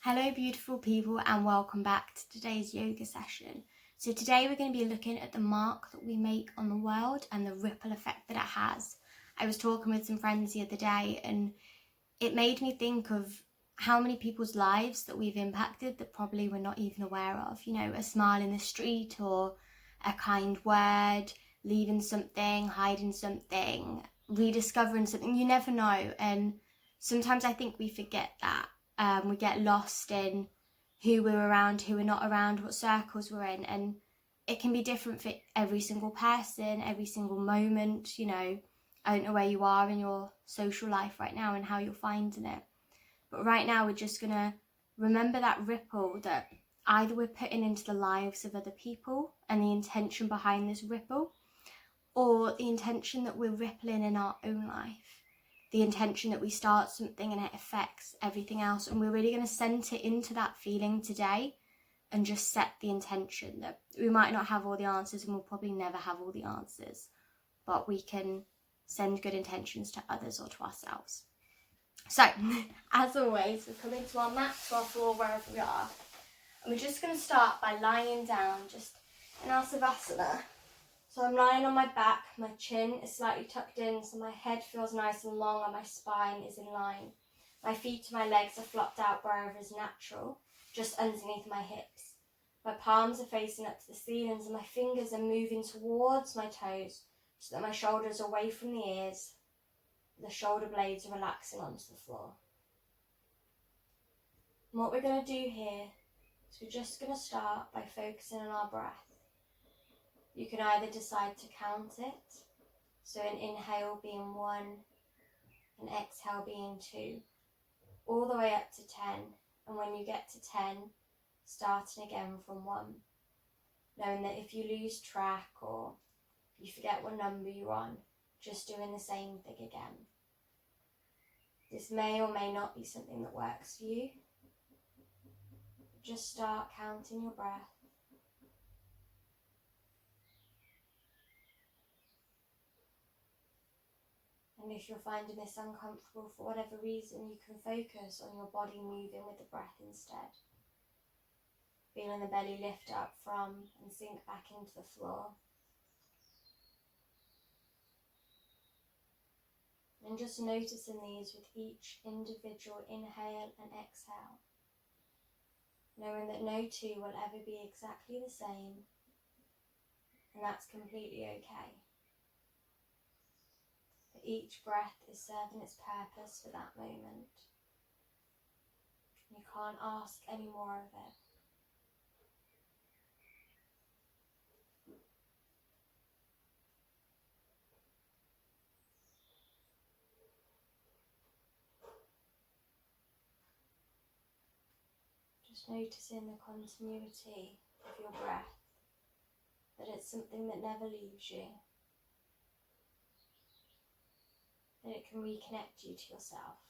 Hello beautiful people and welcome back to today's yoga session. So today we're going to be looking at the mark that we make on the world and the ripple effect that it has. I was talking with some friends the other day and it made me think of how many people's lives that we've impacted that probably we're not even aware of. You know, a smile in the street or a kind word, leaving something, hiding something, rediscovering something, you never know. And sometimes I think we forget that. We get lost in who we're around, who we're not around, what circles we're in, and it can be different for every single person, every single moment. You know, I don't know where you are in your social life right now and how you're finding it, but right now we're just gonna remember that ripple that either we're putting into the lives of other people and the intention behind this ripple, or the intention that we're rippling in our own life. The intention that we start something and it affects everything else, and we're really going to center into that feeling today and just set the intention that we might not have all the answers and we'll probably never have all the answers, but we can send good intentions to others or to ourselves. So, as always, we're coming to our mat, to our floor, wherever we are, and we're just going to start by lying down, just in our Savasana. So I'm lying on my back, my chin is slightly tucked in, so my head feels nice and long and my spine is in line. My feet and my legs are flopped out wherever is natural, just underneath my hips. My palms are facing up to the ceilings and my fingers are moving towards my toes so that my shoulders are away from the ears. The shoulder blades are relaxing onto the floor. And what we're going to do here is we're just going to start by focusing on our breath. You can either decide to count it, so an inhale being 1, an exhale being 2, all the way up to 10, and when you get to 10, starting again from 1, knowing that if you lose track or you forget what number you're on, just doing the same thing again. This may or may not be something that works for you. Just start counting your breath. And if you're finding this uncomfortable for whatever reason, you can focus on your body moving with the breath instead. Feeling the belly lift up from and sink back into the floor. And just noticing these with each individual inhale and exhale. Knowing that no two will ever be exactly the same, and that's completely okay. Each breath is serving its purpose for that moment. You can't ask any more of it. Just noticing the continuity of your breath, that it's something that never leaves you, that it can reconnect you to yourself.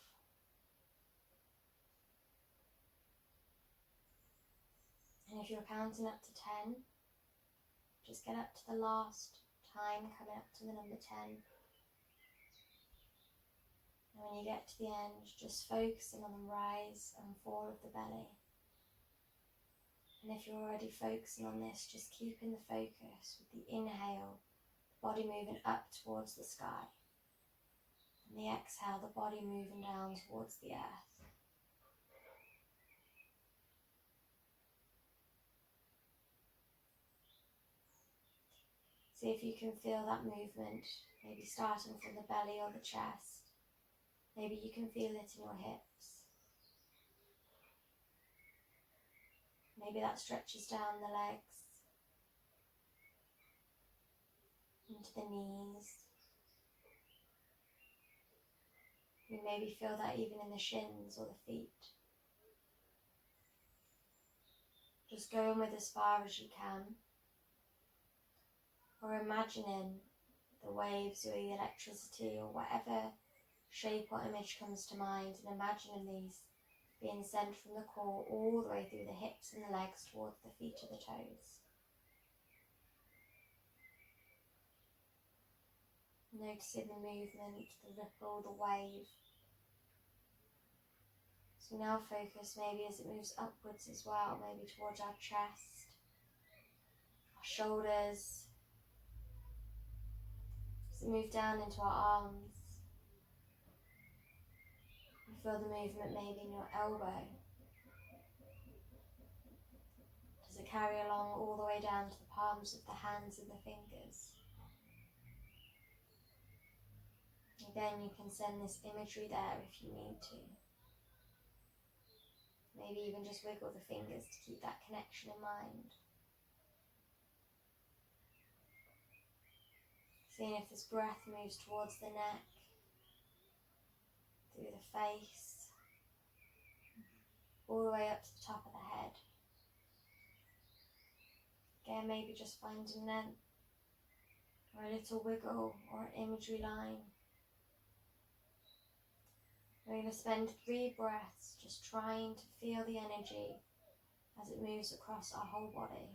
And if you're counting up to 10, just get up to the last time, coming up to the number 10. And when you get to the end, just focusing on the rise and fall of the belly. And if you're already focusing on this, just keeping the focus with the inhale, body moving up towards the sky. And the exhale, the body moving down towards the earth. See if you can feel that movement, maybe starting from the belly or the chest. Maybe you can feel it in your hips. Maybe that stretches down the legs, into the knees. You maybe feel that even in the shins or the feet. Just going with as far as you can. Or imagining the waves or the electricity or whatever shape or image comes to mind, and imagining these being sent from the core all the way through the hips and the legs towards the feet or the toes. Noticing the movement, the ripple, the wave. So now focus maybe as it moves upwards as well, maybe towards our chest, our shoulders, as it moves down into our arms. You feel the movement maybe in your elbow. Does it carry along all the way down to the palms of the hands and the fingers? Again, you can send this imagery there if you need to. Maybe even just wiggle the fingers to keep that connection in mind. Seeing if this breath moves towards the neck, through the face, all the way up to the top of the head. Again, maybe just finding length, or a little wiggle, or an imagery line. We're going to spend 3 breaths just trying to feel the energy as it moves across our whole body.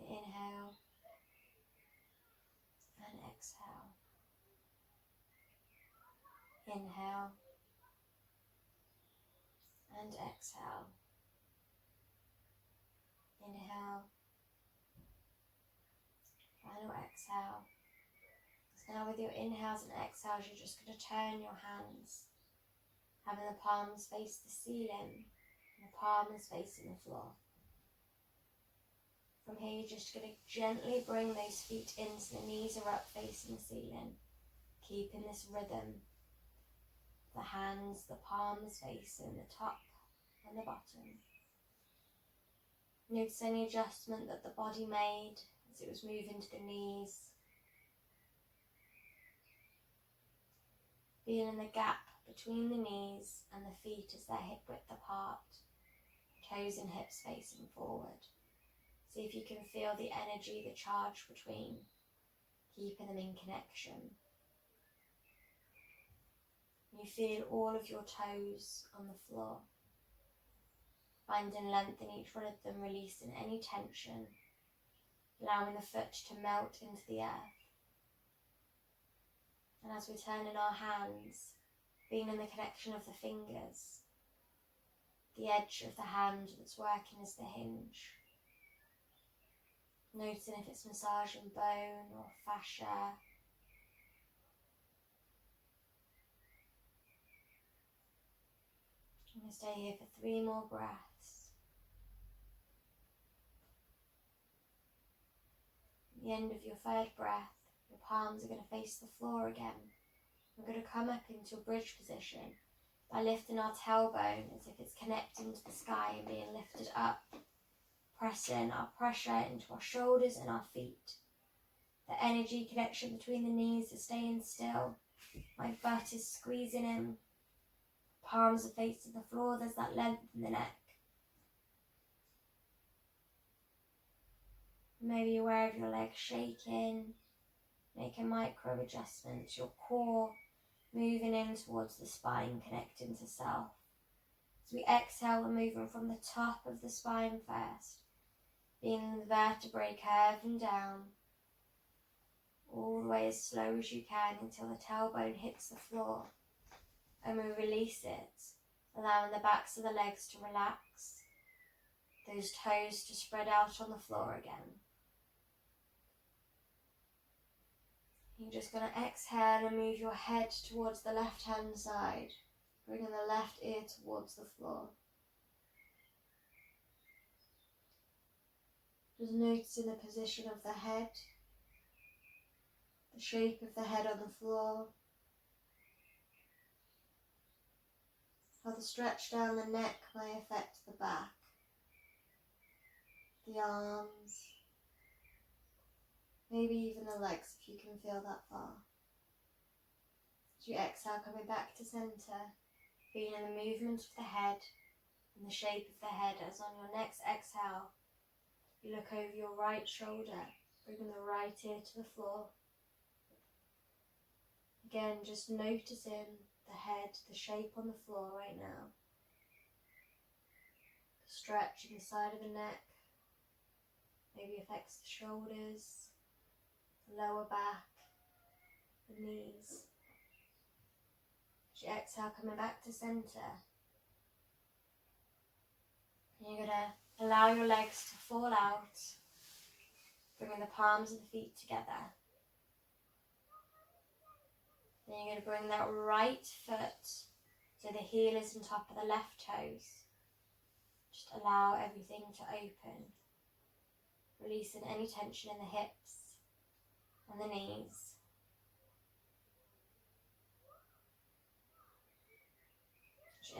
Inhale and exhale. Inhale and exhale. Inhale. Final exhale. So now with your inhales and exhales, you're just going to turn your hands, having the palms face the ceiling and the palms facing the floor. From here, you're just going to gently bring those feet in so the knees are up facing the ceiling, keeping this rhythm. The hands, the palms facing the top and the bottom. Notice any adjustment that the body made as it was moving to the knees. Feeling the gap between the knees and the feet as they're hip width apart, toes and hips facing forward. See if you can feel the energy, the charge between, keeping them in connection. You feel all of your toes on the floor, finding length in each one of them, releasing any tension, allowing the foot to melt into the earth. And as we turn in our hands, being in the connection of the fingers, the edge of the hand that's working as the hinge. Noticing if it's massaging bone or fascia. I'm going to stay here for 3 more breaths. At the end of your 3rd breath, your palms are going to face the floor again. We're going to come up into a bridge position by lifting our tailbone as if it's connecting to the sky and being lifted up. Pressing our pressure into our shoulders and our feet. The energy connection between the knees is staying still. My butt is squeezing in. Palms are facing the floor. There's that length in the neck. Maybe you're aware of your legs shaking. Making micro adjustments. Your core moving in towards the spine, connecting to self. As we exhale, we're moving from the top of the spine first. Feeling the vertebrae curving down, all the way as slow as you can until the tailbone hits the floor. And we release it, allowing the backs of the legs to relax, those toes to spread out on the floor again. You're just going to exhale and move your head towards the left hand side, bringing the left ear towards the floor. Just noticing the position of the head, the shape of the head on the floor, how the stretch down the neck may affect the back, the arms, maybe even the legs if you can feel that far. As you exhale, coming back to centre, feeling the movement of the head and the shape of the head as on your next exhale, you look over your right shoulder, bringing the right ear to the floor. Again, just noticing the head, the shape on the floor right now. The stretch in the side of the neck maybe affects the shoulders, the lower back, the knees. As Exhale, coming back to centre. And you're going to allow your legs to fall out, bringing the palms of the feet together. Then you're going to bring that right foot so the heel is on top of the left toes. Just allow everything to open, releasing any tension in the hips and the knees.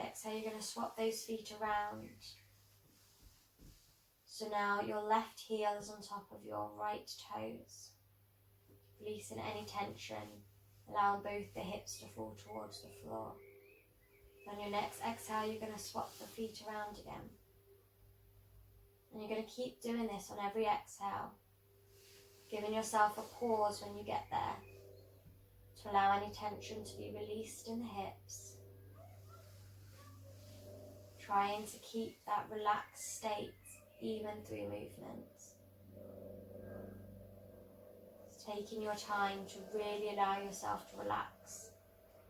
Exhale, you're going to swap those feet around. So now your left heel is on top of your right toes, releasing any tension, allowing both the hips to fall towards the floor. On your next exhale, you're going to swap the feet around again. And you're going to keep doing this on every exhale, giving yourself a pause when you get there to allow any tension to be released in the hips. Trying to keep that relaxed state even through movements. Just taking your time to really allow yourself to relax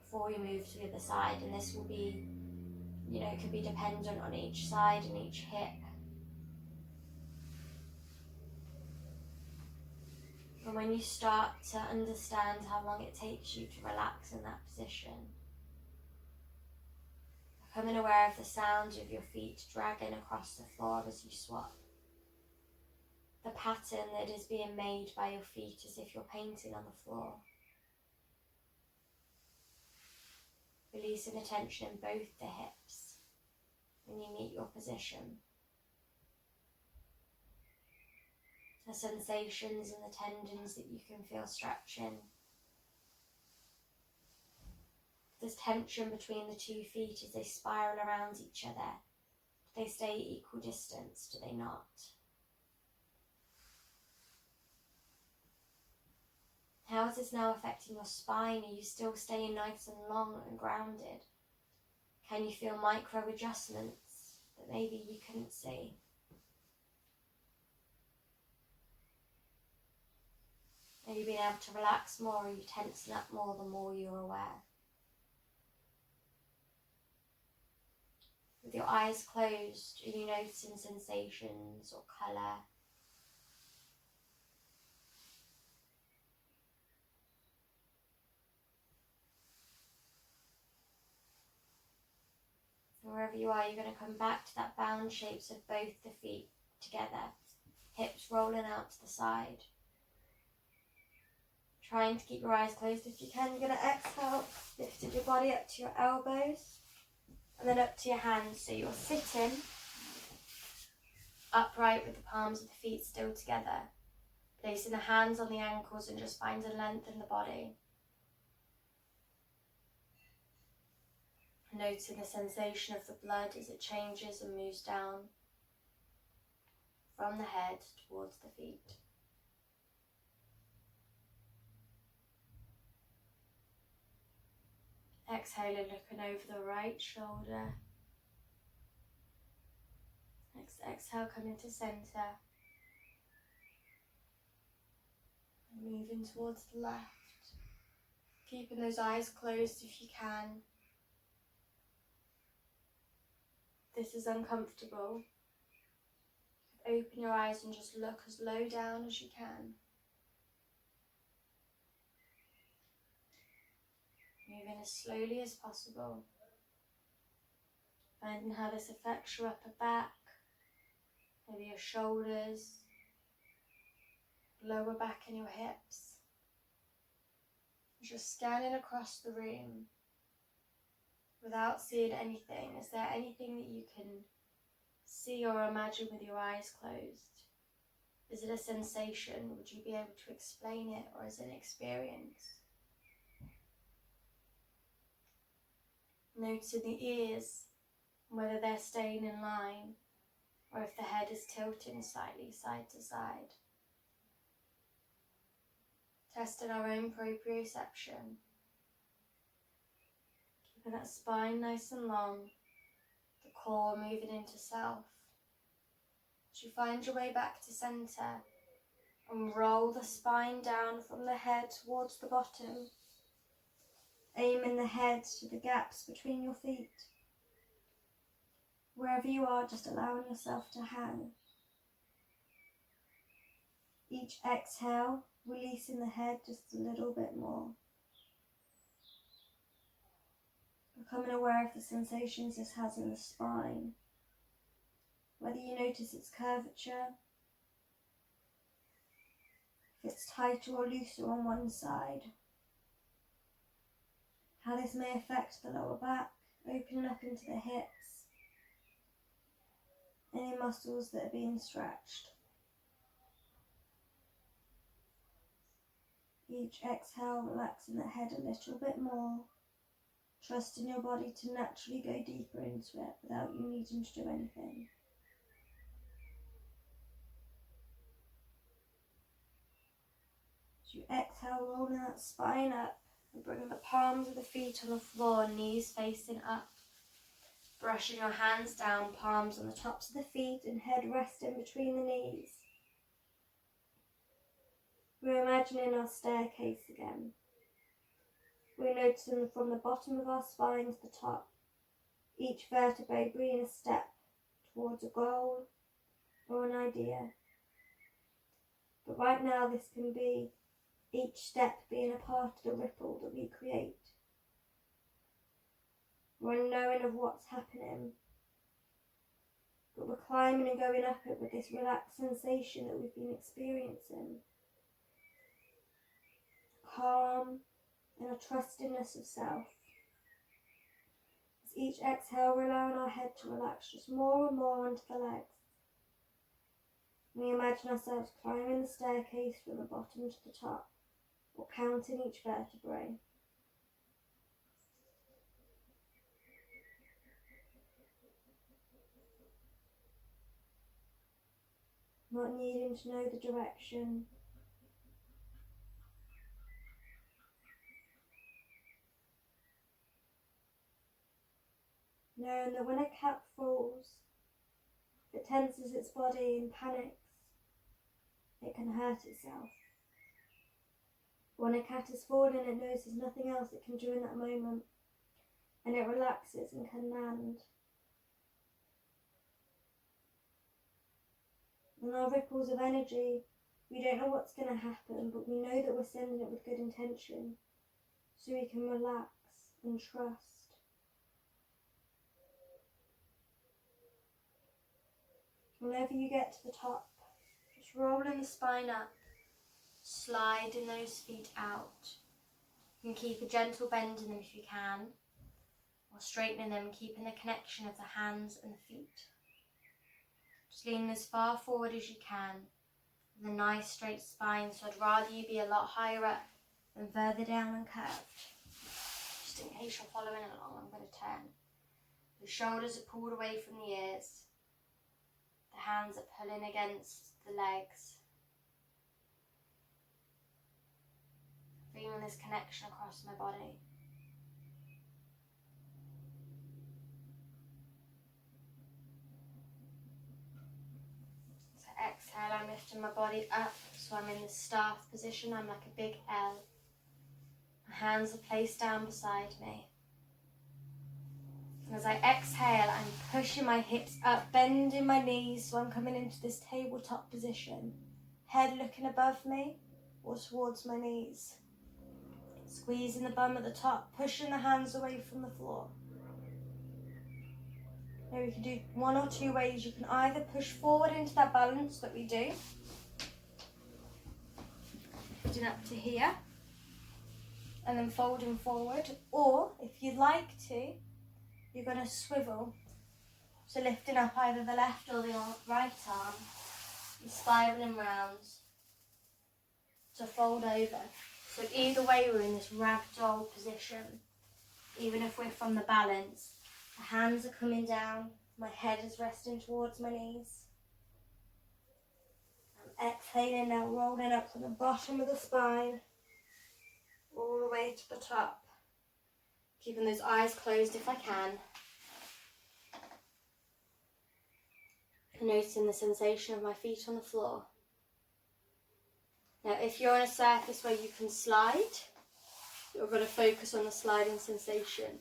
before you move to the other side, and this will be, it could be dependent on each side and each hip. And when you start to understand how long it takes you to relax in that position, becoming aware of the sound of your feet dragging across the floor as you swap. The pattern that is being made by your feet as if you're painting on the floor. Releasing the tension in both the hips when you meet your position. The sensations and the tendons that you can feel stretching. There's tension between the 2 feet as they spiral around each other. Do they stay equal distance? Do they not? How is this now affecting your spine? Are you still staying nice and long and grounded? Can you feel micro adjustments that maybe you couldn't see? Are you being able to relax more, or are you tensing up more the more you're aware? With your eyes closed, are you noticing sensations or colour? Wherever you are, you're going to come back to that bound shapes of both the feet together, hips rolling out to the side. Trying to keep your eyes closed if you can. You're going to exhale, lifting your body up to your elbows and then up to your hands. So you're sitting upright with the palms of the feet still together, placing the hands on the ankles and just finding length in the body. Noting the sensation of the blood as it changes and moves down from the head towards the feet. Exhaling, looking over the right shoulder. Next exhale, coming to centre. And moving towards the left. Keeping those eyes closed if you can. This is uncomfortable. Open your eyes and just look as low down as you can. Moving as slowly as possible. Finding how this affects your upper back, maybe your shoulders, lower back and your hips. Just scanning across the room without seeing anything. Is there anything that you can see or imagine with your eyes closed? Is it a sensation? Would you be able to explain it, or is it an experience? Noticing the ears, whether they're staying in line or if the head is tilting slightly side to side. Testing our own proprioception. Keeping that spine nice and long, the core moving into self. As you find your way back to centre and roll the spine down from the head towards the bottom. aiming the head to the gaps between your feet. Wherever you are, just allowing yourself to hang. Each exhale, releasing the head just a little bit more. Becoming aware of the sensations this has in the spine. Whether you notice its curvature, if it's tighter or looser on one side. How this may affect the lower back, opening up into the hips. Any muscles that are being stretched. Each exhale, relaxing the head a little bit more. Trusting your body to naturally go deeper into it without you needing to do anything. As you exhale, rolling that spine up and bringing the palms of the feet on the floor, knees facing up. Brushing your hands down, palms on the tops of the feet and head resting between the knees. We're imagining our staircase again. We're noticing from the bottom of our spine to the top, each vertebrae being a step towards a goal or an idea. But right now this can be each step being a part of the ripple that we create. We're unknowing of what's happening, but we're climbing and going up it with this relaxed sensation that we've been experiencing. Calm and a trustingness of self. As each exhale, we're allowing our head to relax just more and more onto the legs. We imagine ourselves climbing the staircase from the bottom to the top, or counting each vertebrae. Not needing to know the direction. Knowing that when a cat falls, if it tenses its body and panics, it can hurt itself. When a cat is falling, it knows there's nothing else it can do in that moment, and it relaxes and can land. And our ripples of energy, we don't know what's going to happen, but we know that we're sending it with good intention, so we can relax and trust. Whenever you get to the top, just rolling the spine up, sliding those feet out. You can keep a gentle bend in them if you can, or straightening them, keeping the connection of the hands and the feet. Just leaning as far forward as you can, with a nice straight spine, so I'd rather you be a lot higher up than further down and curved. Just in case you're following along, I'm going to turn. The shoulders are pulled away from the ears. The hands are pulling against the legs. Feeling this connection across my body. So exhale, I'm lifting my body up, so I'm in the staff position. I'm like a big L. My hands are placed down beside me. And as I exhale, I'm pushing my hips up, bending my knees, so I'm coming into this tabletop position. Head looking above me or towards my knees. Squeezing the bum at the top, pushing the hands away from the floor. Now you can do one or two ways. You can either push forward into that balance that we do, lifting up to here, and then folding forward. Or, if you'd like to, you're going to swivel. So lifting up either the left or the right arm, and spiraling round to fold over. So either way, we're in this ragdoll position. Even if we're from the balance, the hands are coming down, my head is resting towards my knees. I'm exhaling now, rolling up from the bottom of the spine, all the way to the top. Keeping those eyes closed if I can. Noticing the sensation of my feet on the floor. Now, if you're on a surface where you can slide, you're going to focus on the sliding sensation.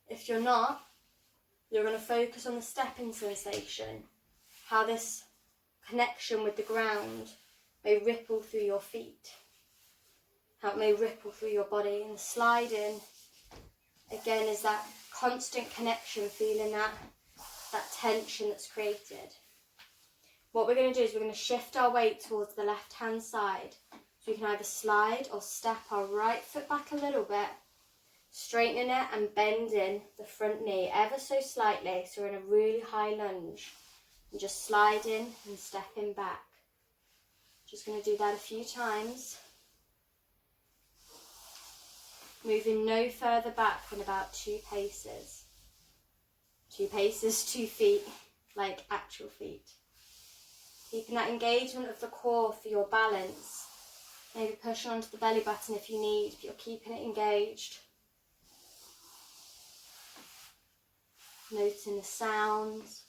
If you're not, you're going to focus on the stepping sensation, how this connection with the ground may ripple through your feet, how it may ripple through your body. And the sliding, again, is that constant connection, feeling that tension that's created. What we're going to do is we're going to shift our weight towards the left-hand side. So we can either slide or step our right foot back a little bit, straightening it and bending the front knee ever so slightly, so we're in a really high lunge, and just sliding and stepping back. Just going to do that a few times. Moving no further back than about 2 paces. 2 paces, 2 feet, like actual feet. Keeping that engagement of the core for your balance. Maybe pushing onto the belly button if you need, but you're keeping it engaged. Noticing the sounds,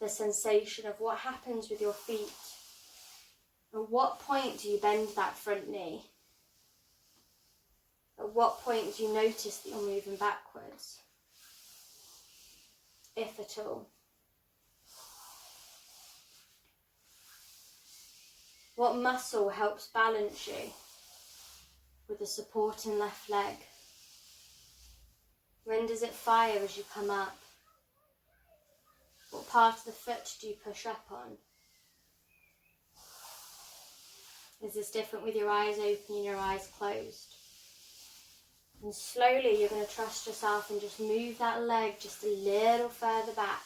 the sensation of what happens with your feet. At what point do you bend that front knee? At what point do you notice that you're moving backwards? If at all. What muscle helps balance you with the supporting left leg? When does it fire as you come up? What part of the foot do you push up on? Is this different with your eyes open and your eyes closed? And slowly you're going to trust yourself and just move that leg just a little further back.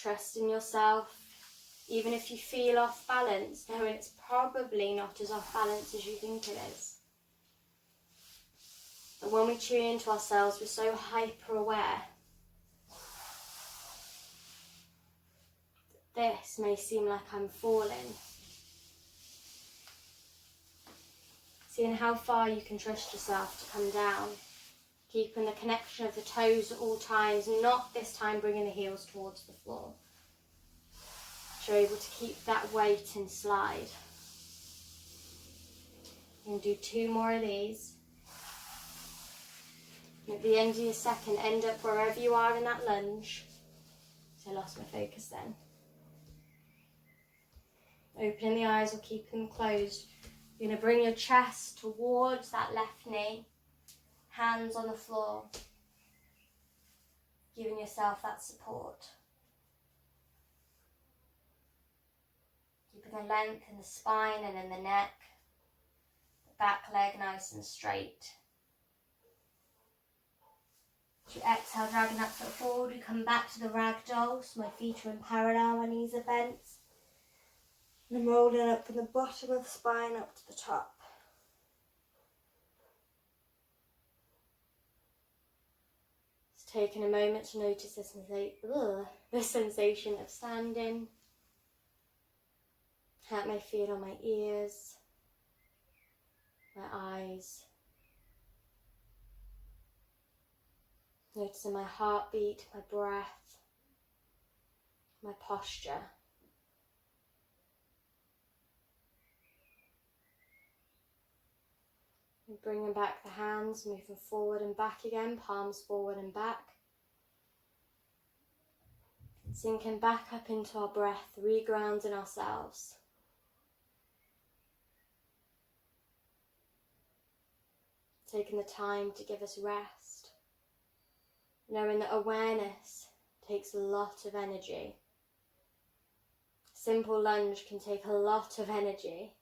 Trust in yourself. Even if you feel off balance, knowing it's probably not as off balance as you think it is. And when we tune into ourselves, we're so hyper aware. This may seem like I'm falling. Seeing how far you can trust yourself to come down. Keeping the connection of the toes at all times, not this time bringing the heels towards the floor. So you're able to keep that weight and slide. You're going to do 2 more of these. And at the end of your second, end up wherever you are in that lunge. So I lost my focus then. Opening the eyes or keeping them closed. You're going to bring your chest towards that left knee. Hands on the floor. Giving yourself that support. Keeping the length in the spine and in the neck. The back leg nice and straight. As you exhale, dragging that foot forward, we come back to the ragdoll. So my feet are in parallel, my knees are bent. And I'm rolling up from the bottom of the spine up to the top. Just taking a moment to notice the sensation of standing. How it may feel on my ears, my eyes. Noticing my heartbeat, my breath, my posture. And bringing back the hands, moving forward and back again, palms forward and back. Sinking back up into our breath, regrounding ourselves. Taking the time to give us rest. Knowing that awareness takes a lot of energy. Simple lunge can take a lot of energy.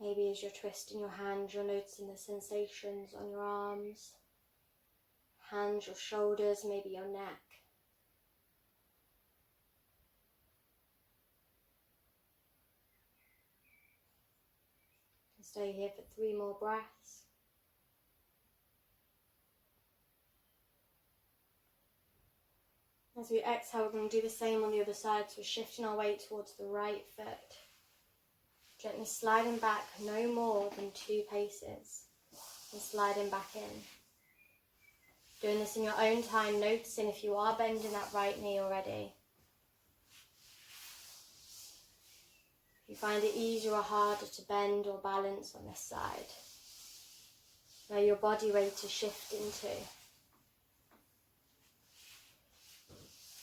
Maybe as you're twisting your hand, you're noticing the sensations on your arms, hands, your shoulders, maybe your neck. Stay here for 3 more breaths. As we exhale, we're going to do the same on the other side. So we're shifting our weight towards the right foot. Gently sliding back no more than 2 paces. And sliding back in. Doing this in your own time, noticing if you are bending that right knee already. If you find it easier or harder to bend or balance on this side, where your body weight is shifting to.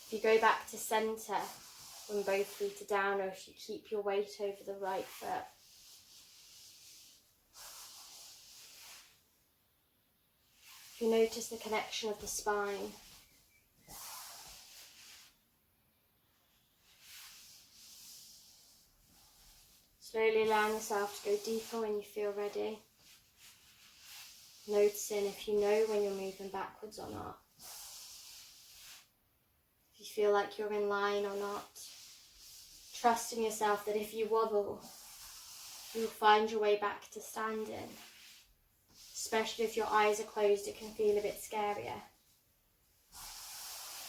If you go back to centre when both feet are down, or if you keep your weight over the right foot. If you notice the connection of the spine. Slowly allowing yourself to go deeper when you feel ready. Noticing if you know when you're moving backwards or not. If you feel like you're in line or not. Trusting yourself that if you wobble, you'll find your way back to standing. Especially if your eyes are closed, it can feel a bit scarier.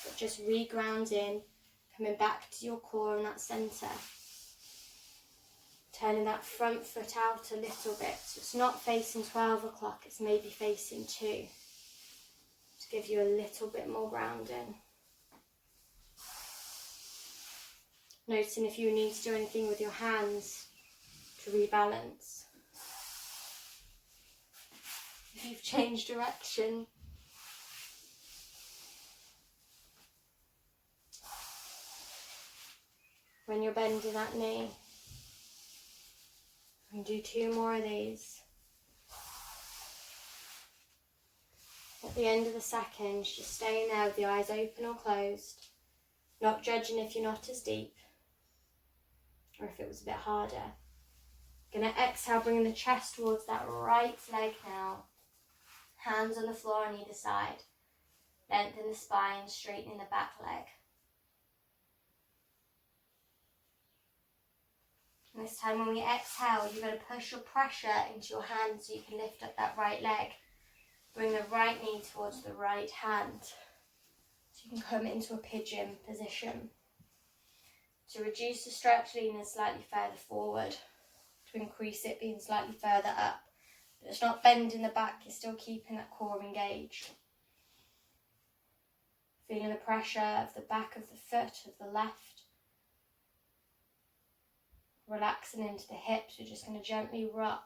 But just regrounding, coming back to your core and that centre. Turning that front foot out a little bit, so it's not facing 12 o'clock, it's maybe facing 2. To give you a little bit more grounding. Noticing if you need to do anything with your hands to rebalance. If you've changed direction. When you're bending that knee. And do 2 more of these. At the end of the seconds, just staying there with the eyes open or closed. Not judging if you're not as deep. Or if it was a bit harder. Gonna exhale, bringing the chest towards that right leg now. Hands on the floor on either side. Lengthen the spine, straightening the back leg. And this time when we exhale, you're going to push your pressure into your hand so you can lift up that right leg. Bring the right knee towards the right hand. So you can come into a pigeon position. To reduce the stretch, leaning slightly further forward. To increase it, being slightly further up. But it's not bending the back, you're still keeping that core engaged. Feeling the pressure of the back of the foot of the left. Relaxing into the hips, we're just going to gently rock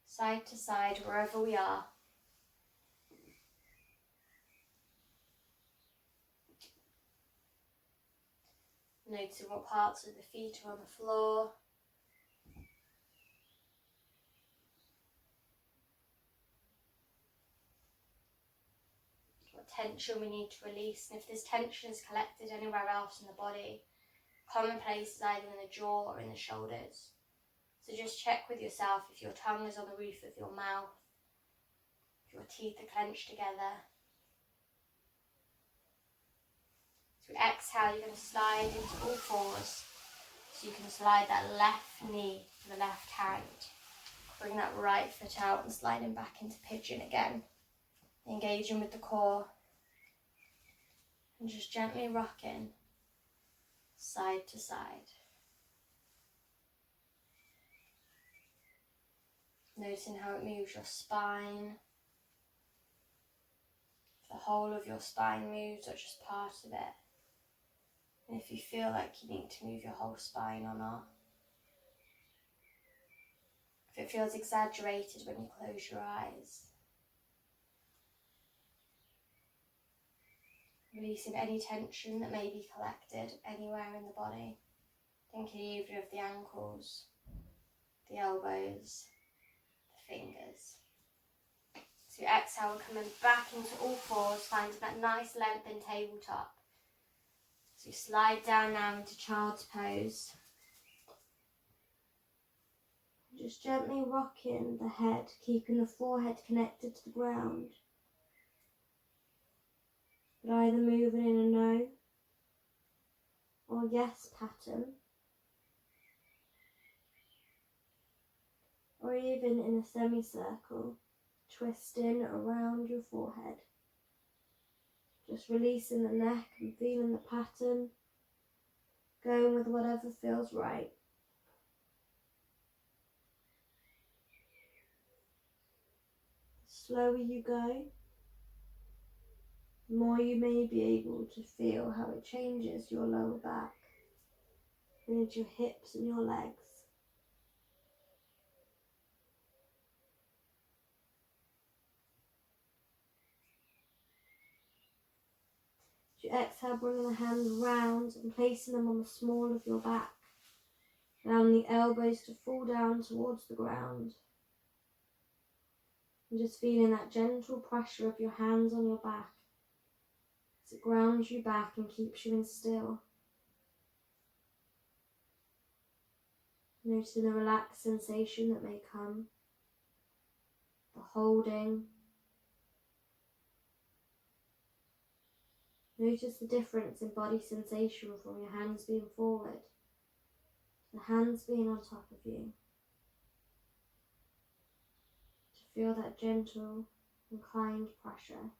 side to side wherever we are. Noticing what parts of the feet are on the floor. What tension we need to release, and if this tension is collected anywhere else in the body, common places either in the jaw or in the shoulders. So just check with yourself if your tongue is on the roof of your mouth, if your teeth are clenched together. So we exhale, you're going to slide into all fours. So you can slide that left knee to the left hand. Bring that right foot out and sliding back into pigeon again. Engaging with the core. And just gently rocking side to side. Noticing how it moves your spine. If the whole of your spine moves or just part of it. And if you feel like you need to move your whole spine or not. If it feels exaggerated when you close your eyes. Releasing any tension that may be collected anywhere in the body. Thinking either of the ankles, the elbows, the fingers. So you exhale, we're coming back into all fours, finding that nice length in tabletop. So you slide down now into child's pose. Just gently rocking the head, keeping the forehead connected to the ground. But either moving in a no or yes pattern. Or even in a semicircle, twisting around your forehead. Just releasing the neck and feeling the pattern. Going with whatever feels right. The slower you go, the more you may be able to feel how it changes your lower back and into your hips and your legs. As you exhale, bringing the hands round and placing them on the small of your back, allowing the elbows to fall down towards the ground. And just feeling that gentle pressure of your hands on your back as it grounds you back and keeps you in still. Noticing the relaxed sensation that may come, the holding. Notice the difference in body sensation from your hands being forward to the hands being on top of you. To feel that gentle and kind pressure.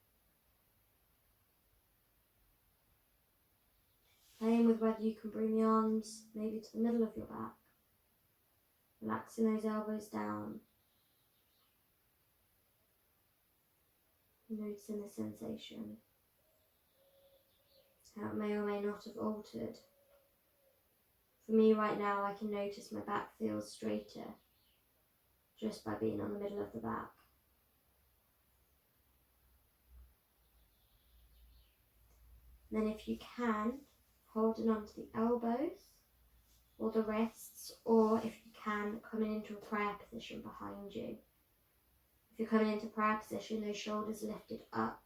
Playing with whether you can bring the arms maybe to the middle of your back. Relaxing those elbows down. Noticing the sensation. How it may or may not have altered. For me right now, I can notice my back feels straighter just by being on the middle of the back. Then if you can, holding onto the elbows or the wrists, or if you can, coming into a prayer position behind you. If you're coming into prayer position, those shoulders lifted up,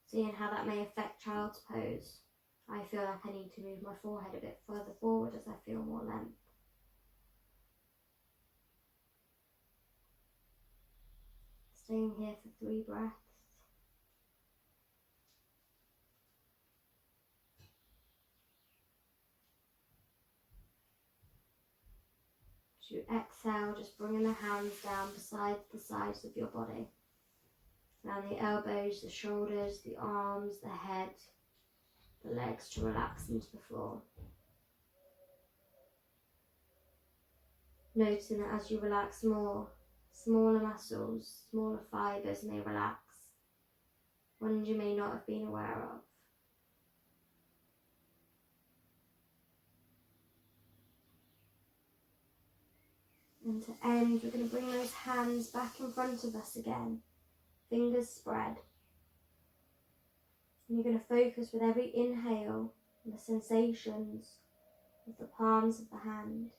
seeing how that may affect child's pose. I feel like I need to move my forehead a bit further forward as I feel more length. Staying here for 3 breaths. As you exhale, just bringing the hands down beside the sides of your body. Around the elbows, the shoulders, the arms, the head, the legs to relax into the floor. Noticing that as you relax more, smaller muscles, smaller fibres may relax, ones you may not have been aware of. And to end, we're going to bring those hands back in front of us again, fingers spread. And you're going to focus with every inhale on the sensations of the palms of the hand.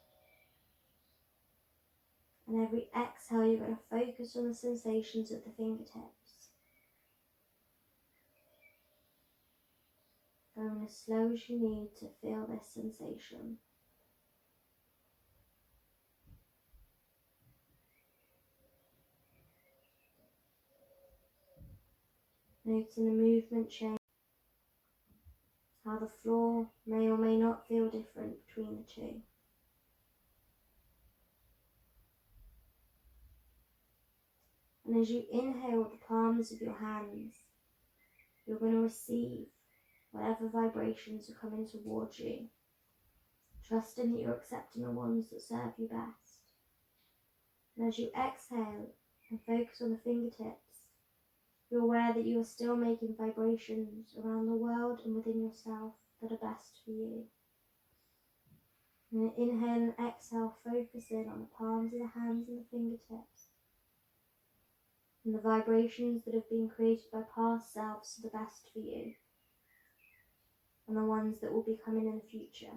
And every exhale, you're going to focus on the sensations of the fingertips. Going as slow as you need to feel this sensation. Noticing the movement change, how the floor may or may not feel different between the two. And as you inhale with the palms of your hands, you're going to receive whatever vibrations are coming towards you, trusting that you're accepting the ones that serve you best. And as you exhale and focus on the fingertips, you're aware that you are still making vibrations around the world and within yourself that are best for you. And inhale and exhale, focusing on the palms of the hands and the fingertips. And the vibrations that have been created by past selves are the best for you. And the ones that will be coming in the future.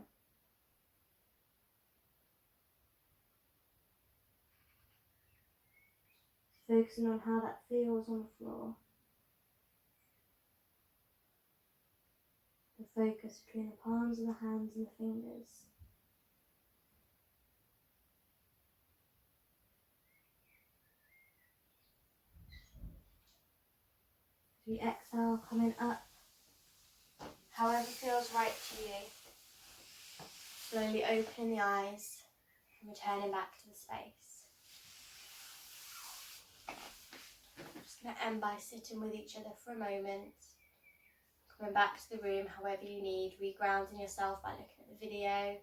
Focusing on how that feels on the floor. The focus between the palms of the hands and the fingers. As we exhale, coming up, however feels right to you. Slowly opening the eyes and returning back to the space. I'm just going to end by sitting with each other for a moment. Coming back to the room however you need, regrounding yourself by looking at the video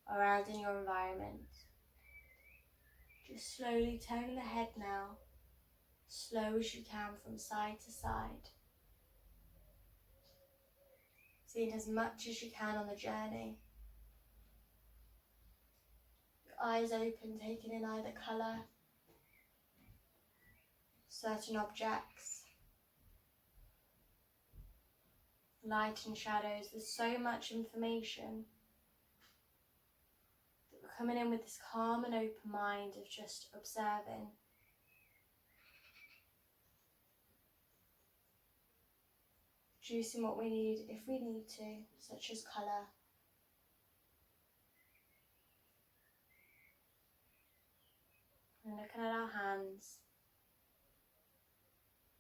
or around in your environment. Just slowly turning the head now, slow as you can from side to side. Seeing as much as you can on the journey. Your eyes open, taking in either colour, certain objects, light and shadows. There's so much information that we're coming in with this calm and open mind of just observing. Producing what we need if we need to, such as colour. And looking at our hands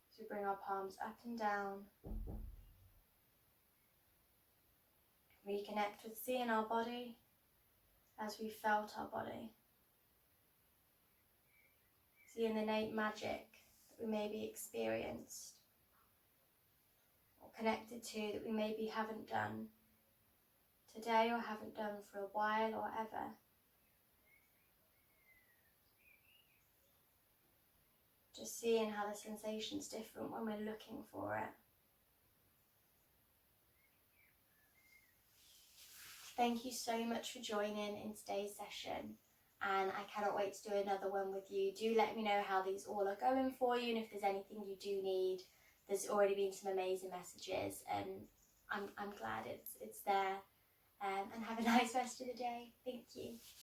as we bring our palms up and down. Reconnect with seeing our body as we felt our body. Seeing the innate magic that we maybe experienced or connected to that we maybe haven't done today or haven't done for a while or ever. Just seeing how the sensation's different when we're looking for it. Thank you so much for joining in today's session, and I cannot wait to do another one with you. Do let me know how these all are going for you, and if there's anything you do need. There's already been some amazing messages, and I'm glad it's there. And have a nice rest of the day. Thank you.